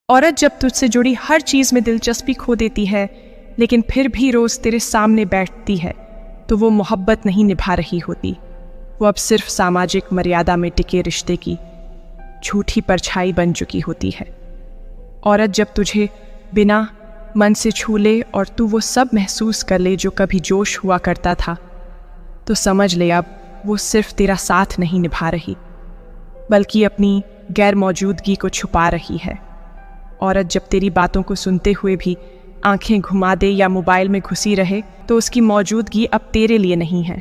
औरत जब तुझसे जुड़ी हर चीज में दिलचस्पी खो देती है लेकिन फिर भी रोज तेरे सामने बैठती है, तो वो मोहब्बत नहीं निभा रही होती। वो अब सिर्फ सामाजिक मर्यादा में टिके रिश्ते की झूठी परछाई बन चुकी होती है। औरत जब तुझे बिना मन से छू ले और तू वो सब महसूस कर ले जो कभी जोश हुआ करता था, तो समझ ले अब वो सिर्फ तेरा साथ नहीं निभा रही, बल्कि अपनी गैर मौजूदगी को छुपा रही है। औरत जब तेरी बातों को सुनते हुए भी आंखें घुमा दे या मोबाइल में घुसी रहे, तो उसकी मौजूदगी अब तेरे लिए नहीं है।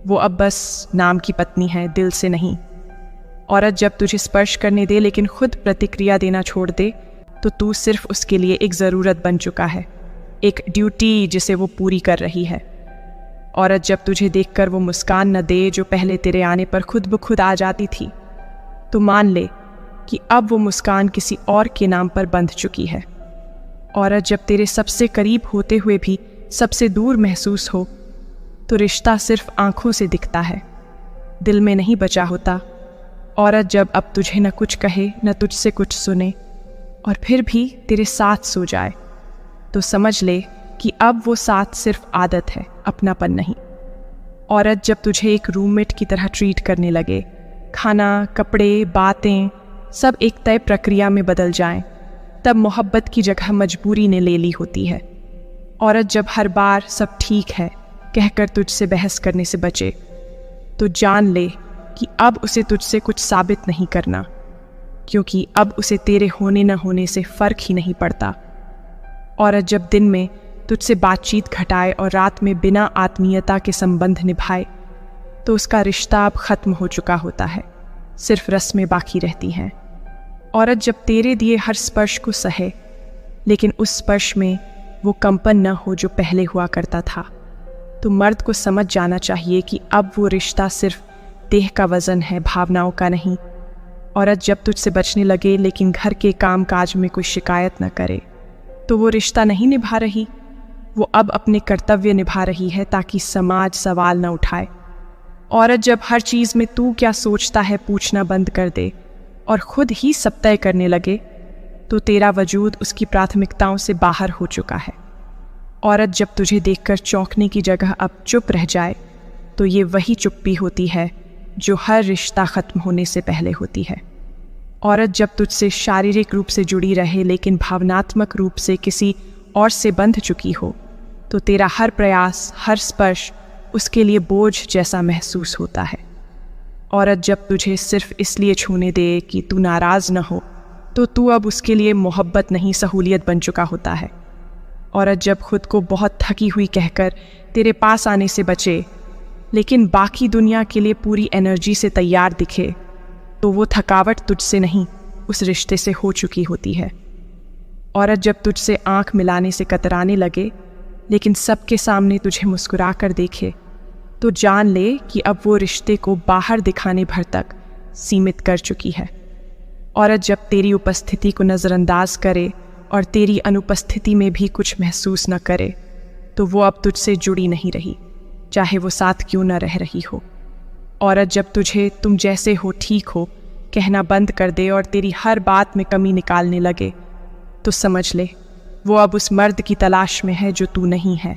वो अब बस नाम की पत्नी है, दिल से नहीं। औरत जब तुझे स्पर्श करने दे लेकिन खुद प्रतिक्रिया देना छोड़ दे, तो तू सिर्फ उसके लिए एक ज़रूरत बन चुका है, एक ड्यूटी जिसे वो पूरी कर रही है। औरत जब तुझे देखकर वो मुस्कान न दे जो पहले तेरे आने पर खुद ब खुद आ जाती थी, तो मान ले कि अब वो मुस्कान किसी और के नाम पर बंध चुकी है। औरत जब तेरे सबसे करीब होते हुए भी सबसे दूर महसूस हो, तो रिश्ता सिर्फ आंखों से दिखता है, दिल में नहीं बचा होता। औरत जब अब तुझे न कुछ कहे न तुझसे कुछ सुने और फिर भी तेरे साथ सो जाए, तो समझ ले कि अब वो साथ सिर्फ आदत है, अपनापन नहीं। औरत जब तुझे एक रूममेट की तरह ट्रीट करने लगे, खाना, कपड़े, बातें सब एक तय प्रक्रिया में बदल जाएं, तब मोहब्बत की जगह मजबूरी ने ले ली होती है। औरत जब हर बार सब ठीक है कहकर तुझसे बहस करने से बचे, तो जान ले कि अब उसे तुझसे कुछ साबित नहीं करना, क्योंकि अब उसे तेरे होने न होने से फर्क ही नहीं पड़ता। औरत जब दिन में तुझसे बातचीत घटाए और रात में बिना आत्मीयता के संबंध निभाए, तो उसका रिश्ता अब खत्म हो चुका होता है, सिर्फ रस्में बाकी रहती हैं। औरत जब तेरे दिए हर स्पर्श को सहे, लेकिन उस स्पर्श में वो कंपन न हो जो पहले हुआ करता था, तो मर्द को समझ जाना चाहिए कि अब वो रिश्ता सिर्फ देह का वजन है, भावनाओं का नहीं। औरत जब तुझसे बचने लगे लेकिन घर के काम काज में कोई शिकायत न करे, तो वो रिश्ता नहीं निभा रही, वो अब अपने कर्तव्य निभा रही है ताकि समाज सवाल न उठाए। औरत जब हर चीज़ में तू क्या सोचता है पूछना बंद कर दे और खुद ही सब तय करने लगे, तो तेरा वजूद उसकी प्राथमिकताओं से बाहर हो चुका है। औरत जब तुझे देखकर चौंकने की जगह अब चुप रह जाए, तो ये वही चुप्पी होती है जो हर रिश्ता ख़त्म होने से पहले होती है। औरत जब तुझसे शारीरिक रूप से जुड़ी रहे लेकिन भावनात्मक रूप से किसी और से बंध चुकी हो, तो तेरा हर प्रयास, हर स्पर्श उसके लिए बोझ जैसा महसूस होता है। औरत जब तुझे सिर्फ इसलिए छूने दे कि तू नाराज़ न हो, तो तू अब उसके लिए मोहब्बत नहीं सहूलियत बन चुका होता है। औरत जब खुद को बहुत थकी हुई कहकर तेरे पास आने से बचे, लेकिन बाकी दुनिया के लिए पूरी एनर्जी से तैयार दिखे, तो वो थकावट तुझसे नहीं, उस रिश्ते से हो चुकी होती है। औरत जब तुझसे आंख मिलाने से कतराने लगे, लेकिन सबके सामने तुझे मुस्कुरा कर देखे, तो जान ले कि अब वो रिश्ते को बाहर दिखाने भर तक सीमित कर चुकी है। औरत जब तेरी उपस्थिति को नज़रअंदाज करे और तेरी अनुपस्थिति में भी कुछ महसूस न करे, तो वो अब तुझसे जुड़ी नहीं रही, चाहे वो साथ क्यों न रह रही हो। औरत जब तुझे तुम जैसे हो ठीक हो कहना बंद कर दे और तेरी हर बात में कमी निकालने लगे, तो समझ ले वो अब उस मर्द की तलाश में है जो तू नहीं है।